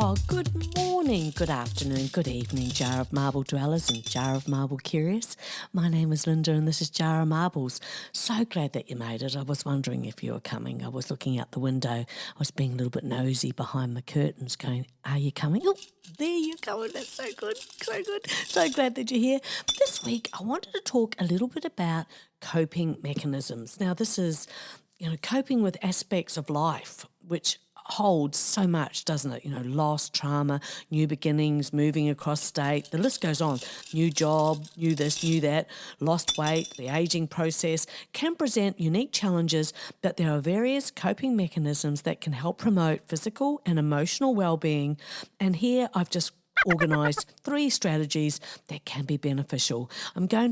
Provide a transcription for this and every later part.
Oh, good morning, good afternoon, good evening, Jar of Marble dwellers and Jar of Marble curious. My name is Linda and this is Jar of Marbles. So glad that you made it. I was wondering if you were coming. I was looking out the window. I was being a little bit nosy behind the curtains going, are you coming? Oh, there you're coming. That's so good, so good. So glad that you're here. This week I wanted to talk a little bit about coping mechanisms. Now this is, coping with aspects of life which holds so much, doesn't it? Loss, trauma, new beginnings, moving across state, the list goes on. New job, new this, new that, lost weight, the ageing process can present unique challenges, but there are various coping mechanisms that can help promote physical and emotional well-being. And here I've just organised 3 strategies that can be beneficial. I am going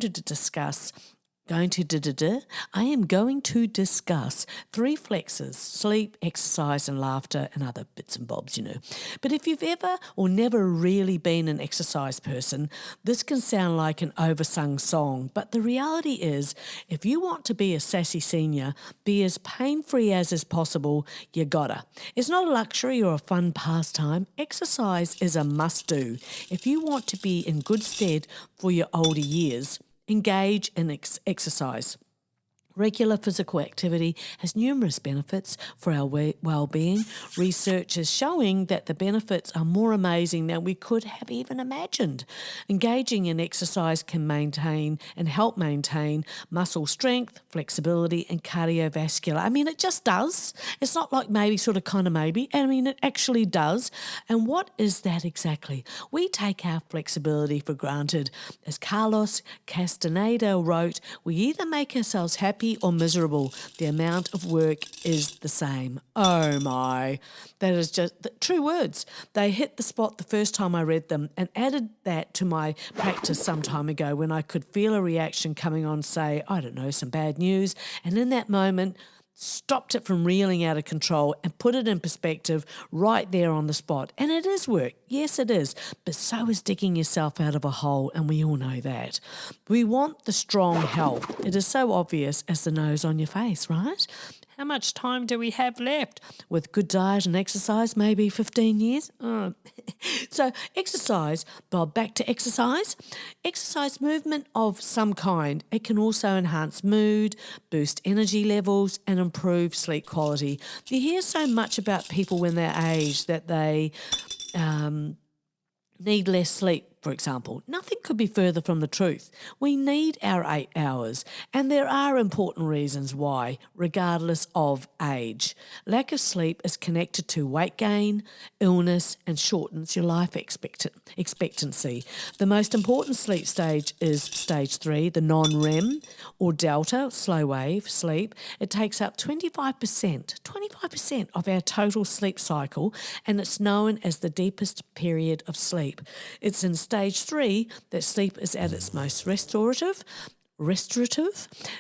to discuss 3 flexes: sleep, exercise and laughter and other bits and bobs, But if you've ever or never really been an exercise person, this can sound like an oversung song. But the reality is, if you want to be a sassy senior, be as pain-free as is possible, you gotta. It's not a luxury or a fun pastime. Exercise is a must-do. If you want to be in good stead for your older years, engage in exercise. Regular physical activity has numerous benefits for our well-being. Research is showing that the benefits are more amazing than we could have even imagined. Engaging in exercise can help maintain muscle strength, flexibility and cardiovascular. It just does. It's not like maybe, sort of, kind of maybe. It actually does. And what is that exactly? We take our flexibility for granted. As Carlos Castaneda wrote, we either make ourselves happy or miserable. The amount of work is the same. Oh my. That is just true words. They hit the spot the first time I read them, and added that to my practice some time ago when I could feel a reaction coming on, say, I don't know, some bad news. And in that moment, stopped it from reeling out of control and put it in perspective right there on the spot. And it is work. Yes, it is. But so is digging yourself out of a hole, and we all know that. We want the strong health. It is so obvious as the nose on your face, right? How much time do we have left? With good diet and exercise, maybe 15 years? Oh. So exercise, well, back to exercise. Exercise, movement of some kind. It can also enhance mood, boost energy levels and improve sleep quality. You hear so much about people when they're aged that they need less sleep, for example. Nothing could be further from the truth. We need our 8 hours, and there are important reasons why, regardless of age. Lack of sleep is connected to weight gain, illness, and shortens your life expectancy. The most important sleep stage is stage 3, the non-REM or delta, slow wave sleep. It takes up 25% of our total sleep cycle, and it's known as the deepest period of sleep. It's in stage 3 that sleep is at its most restorative,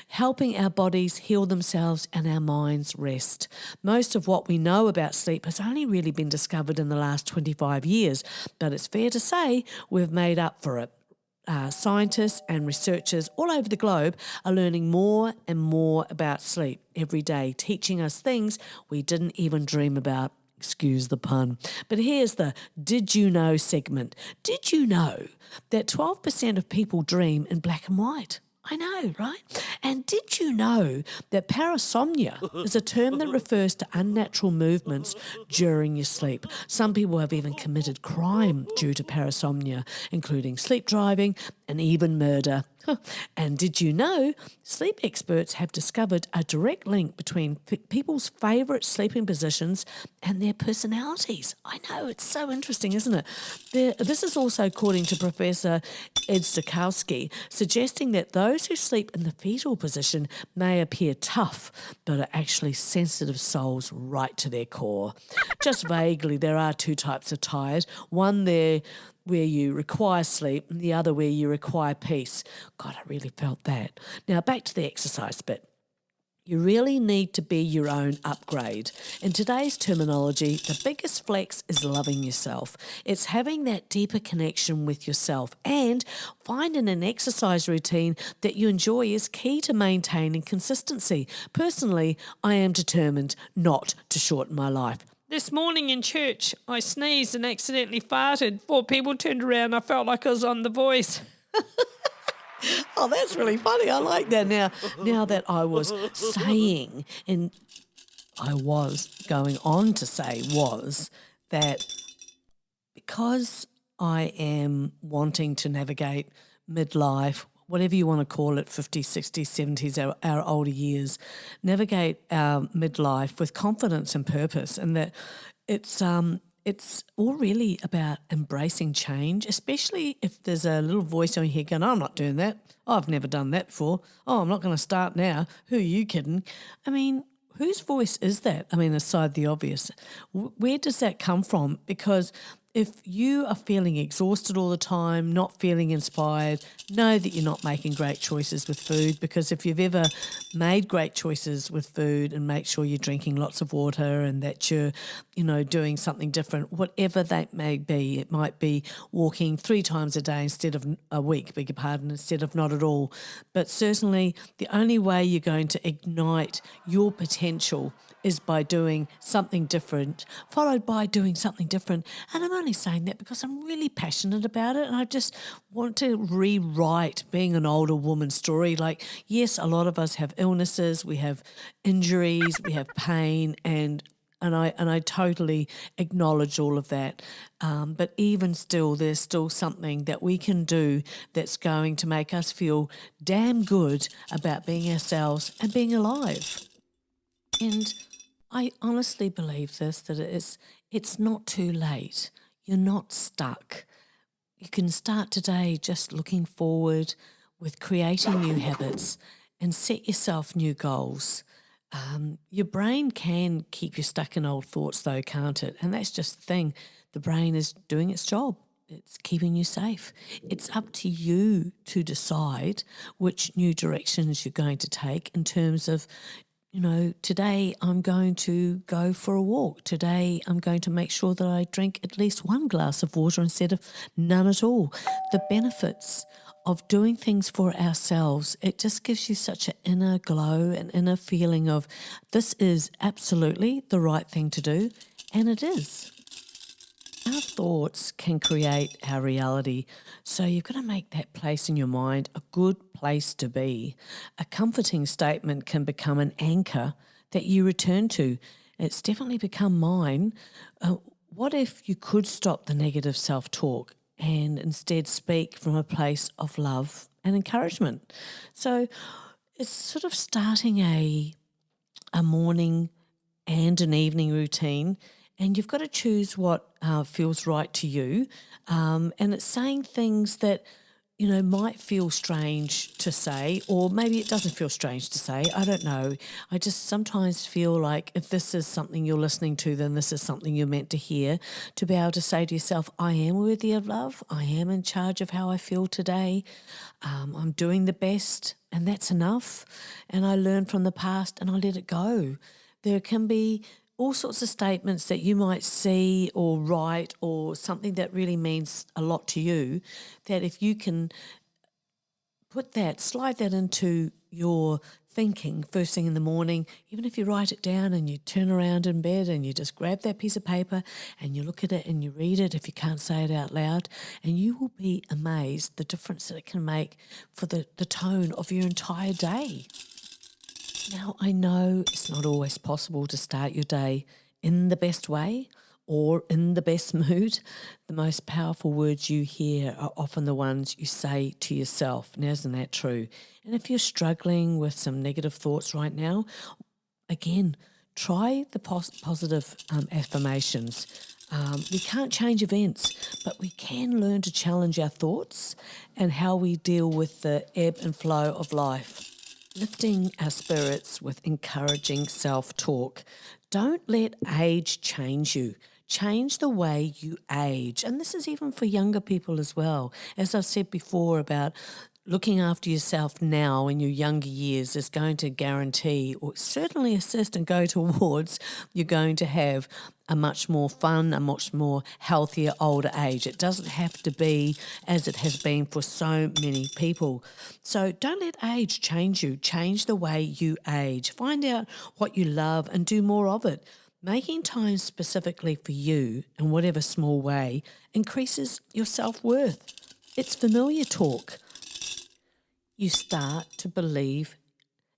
helping our bodies heal themselves and our minds rest. Most of what we know about sleep has only really been discovered in the last 25 years, but it's fair to say we've made up for it. Scientists and researchers all over the globe are learning more and more about sleep every day, teaching us things we didn't even dream about. Excuse the pun. But here's the Did You Know segment. Did you know that 12% of people dream in black and white? I know, right? And did you know that parasomnia is a term that refers to unnatural movements during your sleep? Some people have even committed crime due to parasomnia, including sleep driving and even murder. And did you know sleep experts have discovered a direct link between people's favourite sleeping positions and their personalities? I know, it's so interesting, isn't it? This is also according to Professor Ed Stokowski, suggesting that those who sleep in the fetal position may appear tough, but are actually sensitive souls right to their core. Just vaguely, there are 2 types of tired. One there where you require sleep and the other where you require peace. God, I really felt that. Now back to the exercise bit. You really need to be your own upgrade. In today's terminology, the biggest flex is loving yourself. It's having that deeper connection with yourself, and finding an exercise routine that you enjoy is key to maintaining consistency. Personally, I am determined not to shorten my life. This morning in church, I sneezed and accidentally farted. 4 people turned around. I felt like I was on The Voice. Oh, that's really funny. I like that. Now that I was saying, and I was going on to say was that because I am wanting to navigate midlife, whatever you want to call it, 50s, 60s, 70s, our older years, navigate our midlife with confidence and purpose, and that it's all really about embracing change, especially if there's a little voice on your head going, I'm not doing that. Oh, I've never done that before. Oh, I'm not going to start now. Who are you kidding? I mean, whose voice is that? I mean, aside the obvious, where does that come from? Because if you are feeling exhausted all the time, not feeling inspired, know that you're not making great choices with food, because if you've ever made great choices with food, and make sure you're drinking lots of water and that you're, doing something different, whatever that may be. It might be walking 3 times a day instead of a week, beg your pardon, instead of not at all. But certainly the only way you're going to ignite your potential is by doing something different, followed by doing something different. And I'm only saying that because I'm really passionate about it, and I just want to rewrite being an older woman's story. Like, yes, a lot of us have illnesses, we have injuries, we have pain, and I totally acknowledge all of that. But even still, there's still something that we can do that's going to make us feel damn good about being ourselves and being alive. And I honestly believe this, that it's not too late. You're not stuck. You can start today just looking forward with creating new habits and set yourself new goals. Your brain can keep you stuck in old thoughts though, can't it? And that's just the thing. The brain is doing its job. It's keeping you safe. It's up to you to decide which new directions you're going to take in terms of, today I'm going to go for a walk. Today I'm going to make sure that I drink at least 1 glass of water instead of none at all. The benefits of doing things for ourselves, it just gives you such an inner glow, an inner feeling of this is absolutely the right thing to do, and it is. Our thoughts can create our reality, so you've got to make that place in your mind a good place to be. A comforting statement can become an anchor that you return to. It's definitely become mine. What if you could stop the negative self-talk and instead speak from a place of love and encouragement? So it's sort of starting a morning and an evening routine, and you've got to choose what feels right to you. And it's saying things that, might feel strange to say, or maybe it doesn't feel strange to say. I don't know. I just sometimes feel like if this is something you're listening to, then this is something you're meant to hear, to be able to say to yourself, I am worthy of love. I am in charge of how I feel today. I'm doing the best, and that's enough. And I learn from the past and I let it go. There can be all sorts of statements that you might see or write, or something that really means a lot to you, that if you can slide that into your thinking first thing in the morning, even if you write it down and you turn around in bed and you just grab that piece of paper and you look at it and you read it if you can't say it out loud, and you will be amazed the difference that it can make for the tone of your entire day. Now, I know it's not always possible to start your day in the best way or in the best mood. The most powerful words you hear are often the ones you say to yourself. Now, isn't that true? And if you're struggling with some negative thoughts right now, again, try the positive affirmations. We can't change events, but we can learn to challenge our thoughts and how we deal with the ebb and flow of life. Lifting our spirits with encouraging self-talk. Don't let age change you. Change the way you age. And this is even for younger people as well. As I've said before about looking after yourself now in your younger years is going to guarantee, or certainly assist and go towards, you're going to have a much more fun, a much more healthier older age. It doesn't have to be as it has been for so many people. So don't let age change you. Change the way you age. Find out what you love and do more of it. Making time specifically for you in whatever small way increases your self-worth. It's familiar talk. You start to believe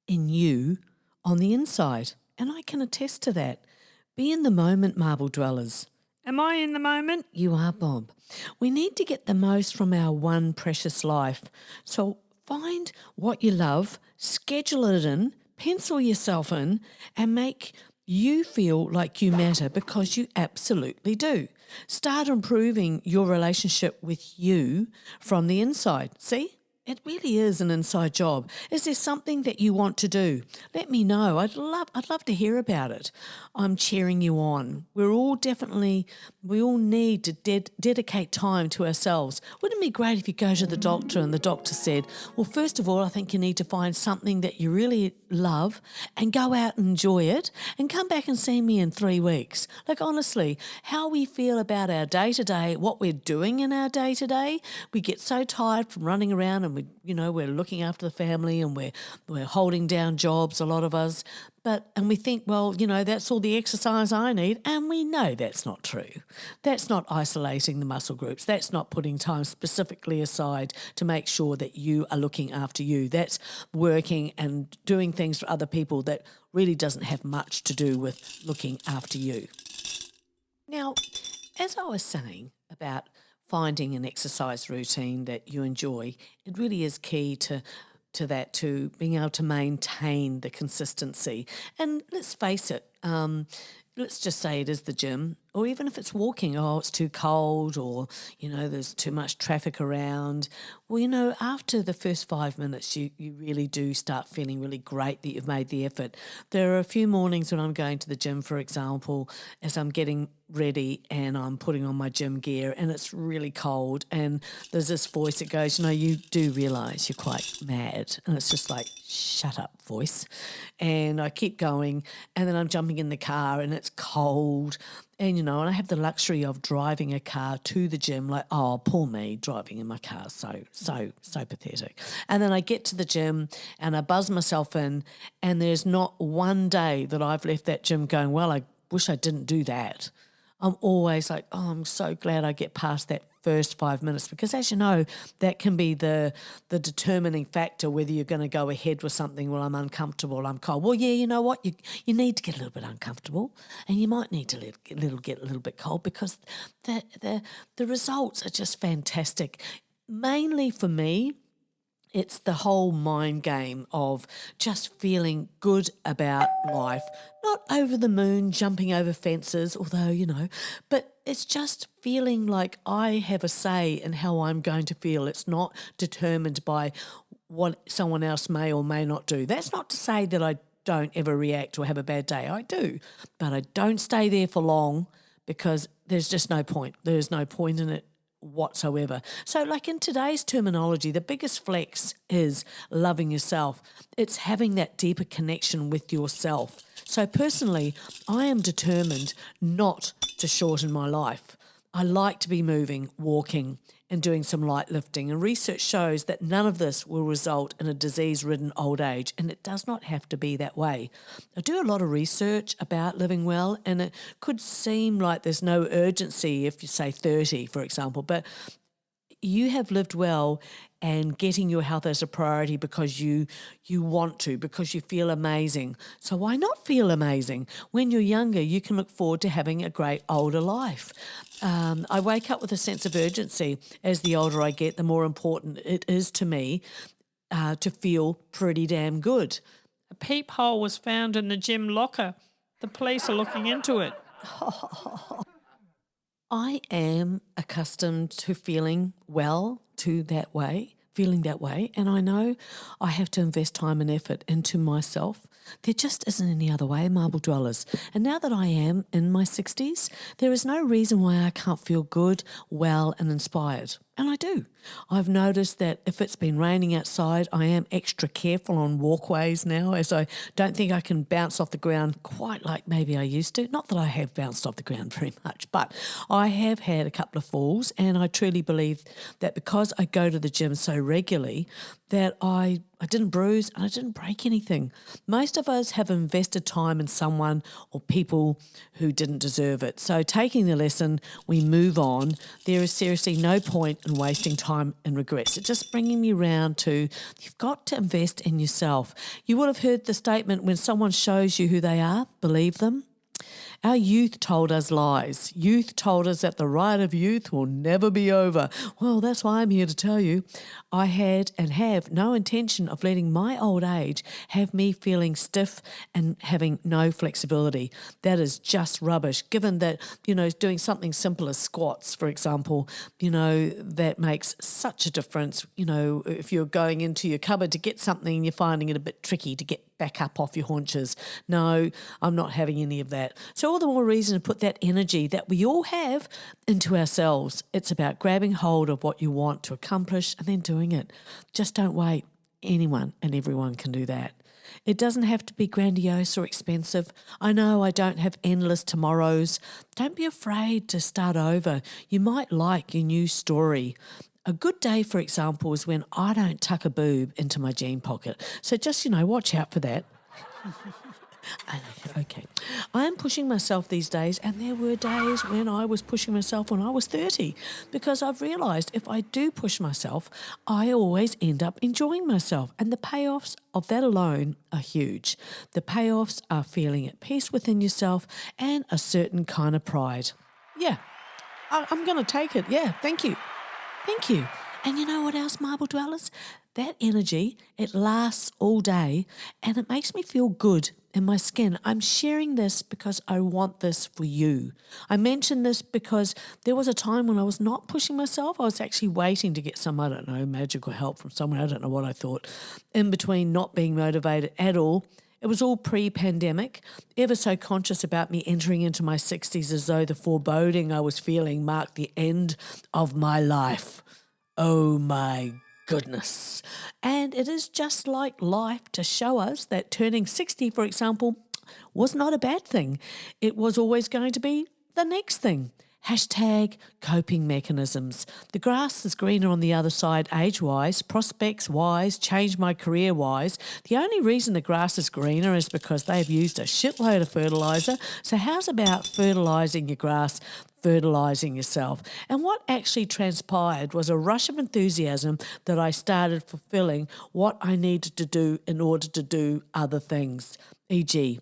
in you on the inside, and I can attest to that. Be in the moment, marble dwellers. Am I in the moment? You are, Bob. We need to get the most from our one precious life. So find what you love, schedule it in, pencil yourself in, and make you feel like you matter, because you absolutely do. Start improving your relationship with you from the inside. See? It really is an inside job. Is there something that you want to do? Let me know. I'd love to hear about it. I'm cheering you on. We all need to dedicate time to ourselves. Wouldn't it be great if you go to the doctor and the doctor said, well, first of all, I think you need to find something that you really love and go out and enjoy it and come back and see me in 3 weeks. Like, honestly, how we feel about our day-to-day, what we're doing in our day-to-day, we get so tired from running around and we're looking after the family and we're holding down jobs, a lot of us. And we think, well, that's all the exercise I need. And we know that's not true. That's not isolating the muscle groups. That's not putting time specifically aside to make sure that you are looking after you. That's working and doing things for other people that really doesn't have much to do with looking after you. Now, as I was saying about finding an exercise routine that you enjoy, it really is key to being able to maintain the consistency. And let's face it, let's just say it is the gym, or even if it's walking, it's too cold, or, there's too much traffic around. Well, after the first 5 minutes, you really do start feeling really great that you've made the effort. There are a few mornings when I'm going to the gym, for example, as I'm getting ready and I'm putting on my gym gear and it's really cold and there's this voice that goes, you do realise you're quite mad. And it's just like, shut up, voice. And I keep going, and then I'm jumping in the car and it's cold. And, and I have the luxury of driving a car to the gym, like, oh, poor me, driving in my car, so pathetic. And then I get to the gym and I buzz myself in, and there's not one day that I've left that gym going, well, I wish I didn't do that. I'm always like, oh, I'm so glad I get past that first 5 minutes, because as you know, that can be the determining factor whether you're going to go ahead with something. Well, I'm uncomfortable, I'm cold. Well, yeah, you know what? You need to get a little bit uncomfortable, and you might need to get a little bit cold, because the results are just fantastic. Mainly for me, it's the whole mind game of just feeling good about life, not over the moon, jumping over fences, although, but it's just feeling like I have a say in how I'm going to feel. It's not determined by what someone else may or may not do. That's not to say that I don't ever react or have a bad day. I do, but I don't stay there for long, because there's just no point. There's no point in it whatsoever. So, like, in today's terminology, the biggest flex is loving yourself. It's having that deeper connection with yourself. So personally, I am determined not to shorten my life. I like to be moving, walking, and doing some light lifting. And research shows that none of this will result in a disease-ridden old age, and it does not have to be that way. I do a lot of research about living well, and it could seem like there's no urgency if you say 30, for example, but you have lived well and getting your health as a priority because you want to, because you feel amazing. So why not feel amazing? When you're younger, you can look forward to having a great older life. I wake up with a sense of urgency. As the older I get, the more important it is to me to feel pretty damn good. A peephole was found in the gym locker. The police are looking into it. I am accustomed to feeling feeling that way, and I know I have to invest time and effort into myself. There just isn't any other way, marble dwellers. And now that I am in my 60s, there is no reason why I can't feel good, well, and inspired. And I do. I've noticed that if it's been raining outside, I am extra careful on walkways now, as I don't think I can bounce off the ground quite like maybe I used to. Not that I have bounced off the ground very much, but I have had a couple of falls, and I truly believe that because I go to the gym so regularly, that I I didn't bruise, and I didn't break anything. Most of us have invested time in someone or people who didn't deserve it. So taking the lesson, we move on. There is seriously no point in wasting time in regrets. It's just bringing me round to you've got to invest in yourself. You would have heard the statement, when someone shows you who they are, believe them. Our youth told us lies. Youth told us that the ride of youth will never be over. Well, that's why I'm here to tell you I had and have no intention of letting my old age have me feeling stiff and having no flexibility. That is just rubbish, given that, doing something simple as squats, for example, that makes such a difference. If you're going into your cupboard to get something, you're finding it a bit tricky to get back up off your haunches. No, I'm not having any of that. So all the more reason to put that energy that we all have into ourselves. It's about grabbing hold of what you want to accomplish and then doing it. Just don't wait. Anyone and everyone can do that. It doesn't have to be grandiose or expensive. I know I don't have endless tomorrows. Don't be afraid to start over. You might like your new story. A good day, for example, is when I don't tuck a boob into my jean pocket. So just, watch out for that. Okay. I am pushing myself these days, and there were days when I was pushing myself when I was 30, because I've realised if I do push myself, I always end up enjoying myself, and the payoffs of that alone are huge. The payoffs are feeling at peace within yourself and a certain kind of pride. Yeah, I'm going to take it. Yeah, thank you. Thank you. And you know what else, Marble Dwellers? That energy, it lasts all day and it makes me feel good in my skin. I'm sharing this because I want this for you. I mention this because there was a time when I was not pushing myself. I was actually waiting to get some, magical help from someone. I don't know what I thought. In between not being motivated at all. It was all pre-pandemic, ever so conscious about me entering into my 60s as though the foreboding I was feeling marked the end of my life. Oh my goodness. And it is just like life to show us that turning 60, for example, was not a bad thing. It was always going to be the next thing. Hashtag coping mechanisms. The grass is greener on the other side age-wise, prospects-wise, change my career-wise. The only reason the grass is greener is because they've used a shitload of fertiliser. So how's about fertilising your grass, fertilising yourself? And what actually transpired was a rush of enthusiasm that I started fulfilling what I needed to do in order to do other things, e.g.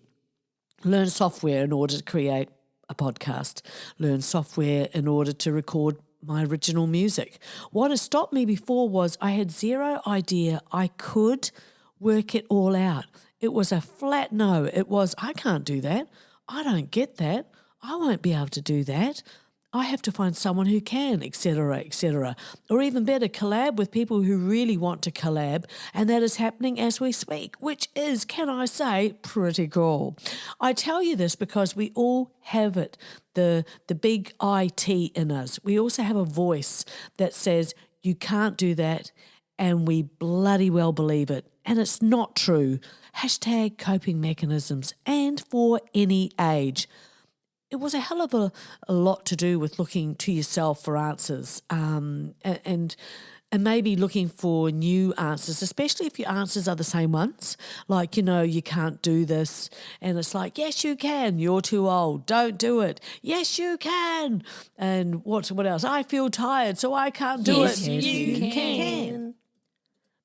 learn software in order to create a podcast, learn software in order to record my original music. What has stopped me before was I had zero idea I could work it all out. It was a flat no. It was, I can't do that. I don't get that. I won't be able to do that. I have to find someone who can, etc., etc. Or even better, collab with people who really want to collab, and that is happening as we speak, which is, can I say, pretty cool. I tell you this because we all have it, the big IT in us. We also have a voice that says, you can't do that, and we bloody well believe it. And it's not true. Hashtag coping mechanisms, and for any age. It was a hell of a lot to do with looking to yourself for answers and maybe looking for new answers, especially if your answers are the same ones. Like, you can't do this. And it's like, yes, you can. You're too old. Don't do it. Yes, you can. And what else? I feel tired, so I can't do it. Yes, you can.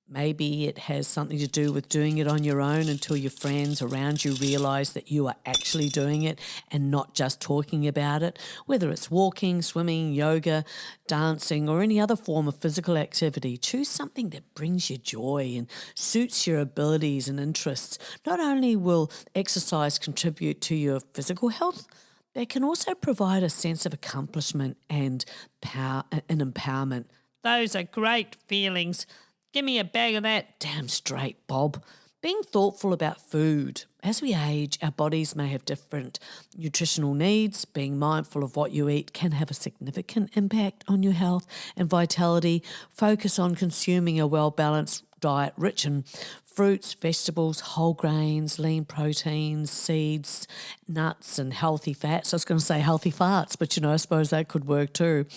Maybe it has something to do with doing it on your own until your friends around you realise that you are actually doing it and not just talking about it, whether it's walking, swimming, yoga, dancing or any other form of physical activity. Choose something that brings you joy and suits your abilities and interests. Not only will exercise contribute to your physical health, it can also provide a sense of accomplishment and power and empowerment. Those are great feelings. Give me a bag of that. Damn straight, Bob. Being thoughtful about food. As we age, our bodies may have different nutritional needs. Being mindful of what you eat can have a significant impact on your health and vitality. Focus on consuming a well-balanced diet rich in fruits, vegetables, whole grains, lean proteins, seeds, nuts and healthy fats. I was going to say healthy farts, but I suppose that could work too.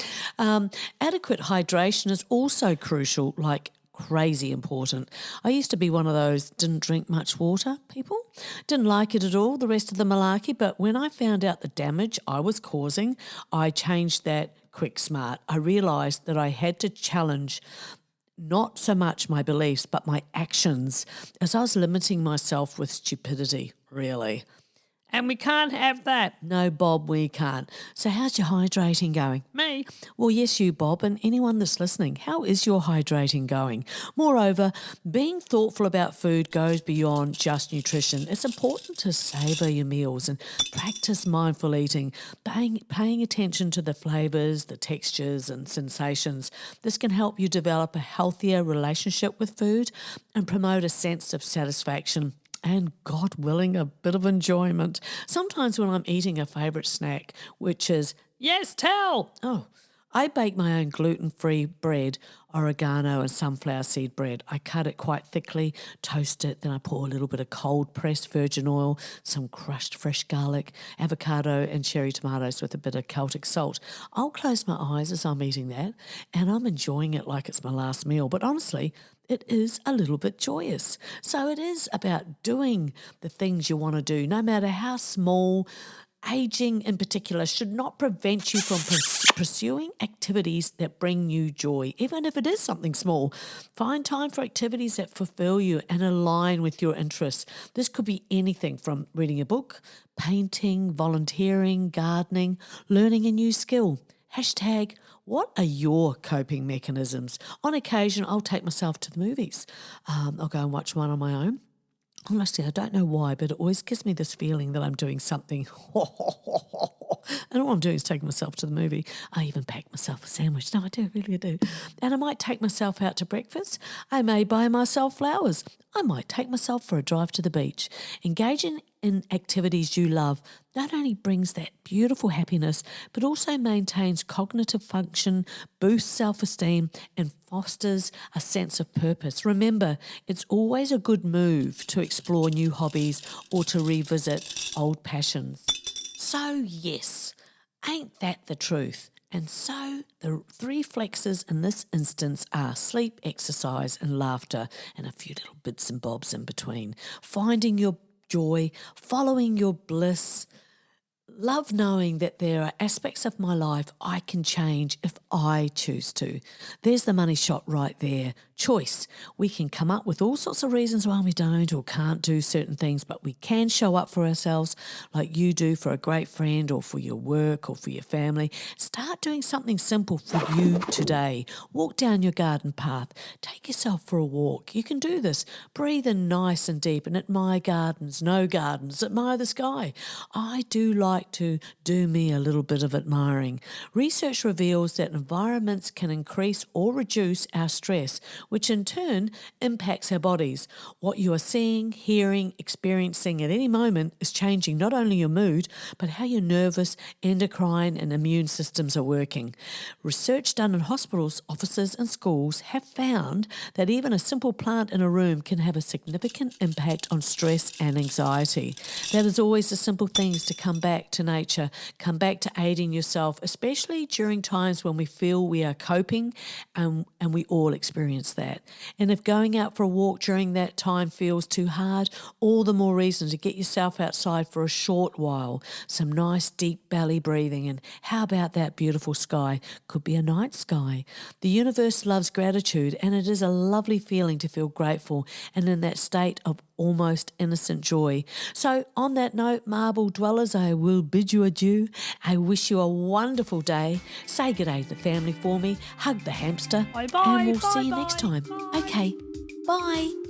Adequate hydration is also crucial, like crazy important. I used to be one of those didn't drink much water people. Didn't like it at all, the rest of the malarkey, but when I found out the damage I was causing, I changed that quick smart. I realised that I had to challenge not so much my beliefs, but my actions, as I was limiting myself with stupidity, really. And we can't have that. No, Bob, we can't. So how's your hydrating going? Me. Well, yes, you, Bob, and anyone that's listening, how is your hydrating going? Moreover, being thoughtful about food goes beyond just nutrition. It's important to savour your meals and practice mindful eating, paying attention to the flavours, the textures and sensations. This can help you develop a healthier relationship with food and promote a sense of satisfaction and, God willing, a bit of enjoyment. Sometimes when I'm eating a favourite snack, which is, Yes, tell. I bake my own gluten-free bread, oregano and sunflower seed bread. I cut it quite thickly, toast it, then I pour a little bit of cold-pressed virgin oil, some crushed fresh garlic, avocado and cherry tomatoes with a bit of Celtic salt. I'll close my eyes as I'm eating that, and I'm enjoying it like it's my last meal. But honestly, it is a little bit joyous. So it is about doing the things you want to do, no matter how small. Aging in particular should not prevent you from pursuing activities that bring you joy, even if it is something small. Find time for activities that fulfill you and align with your interests. This could be anything from reading a book, painting, volunteering, gardening, learning a new skill. Hashtag, what are your coping mechanisms? On occasion, I'll take myself to the movies. I'll go and watch one on my own. Honestly, I don't know why, but it always gives me this feeling that I'm doing something. And all I'm doing is taking myself to the movie. I even pack myself a sandwich. No, I do, really I do. And I might take myself out to breakfast. I may buy myself flowers. I might take myself for a drive to the beach. Engaging in activities you love not only brings that beautiful happiness, but also maintains cognitive function, boosts self-esteem, and fosters a sense of purpose. Remember, it's always a good move to explore new hobbies or to revisit old passions. So yes, ain't that the truth? And so the 3 flexes in this instance are sleep, exercise and laughter, and a few little bits and bobs in between. Finding your joy, following your bliss. Love knowing that there are aspects of my life I can change if I choose to. There's the money shot right there. Choice. We can come up with all sorts of reasons why we don't or can't do certain things, but we can show up for ourselves like you do for a great friend or for your work or for your family. Start doing something simple for you today. Walk down your garden path. Take yourself for a walk. You can do this. Breathe in nice and deep and admire gardens, no gardens, admire the sky. I do like to do me a little bit of admiring. Research reveals that environments can increase or reduce our stress, which in turn impacts our bodies. What you are seeing, hearing, experiencing at any moment is changing not only your mood, but how your nervous, endocrine and immune systems are working. Research done in hospitals, offices and schools have found that even a simple plant in a room can have a significant impact on stress and anxiety. That is always the simple things to come back to nature, come back to aiding yourself, especially during times when we feel we are coping, and we all experience that. And if going out for a walk during that time feels too hard, all the more reason to get yourself outside for a short while. Some nice deep belly breathing, and how about that beautiful sky? Could be a night sky. The universe loves gratitude, and it is a lovely feeling to feel grateful and in that state of almost innocent joy. So on that note, marble dwellers, I will bid you adieu. I wish you a wonderful day. Say good day to the family for me. Hug the hamster. Bye-bye, and we'll see you bye-bye, next time. bye. Okay, bye.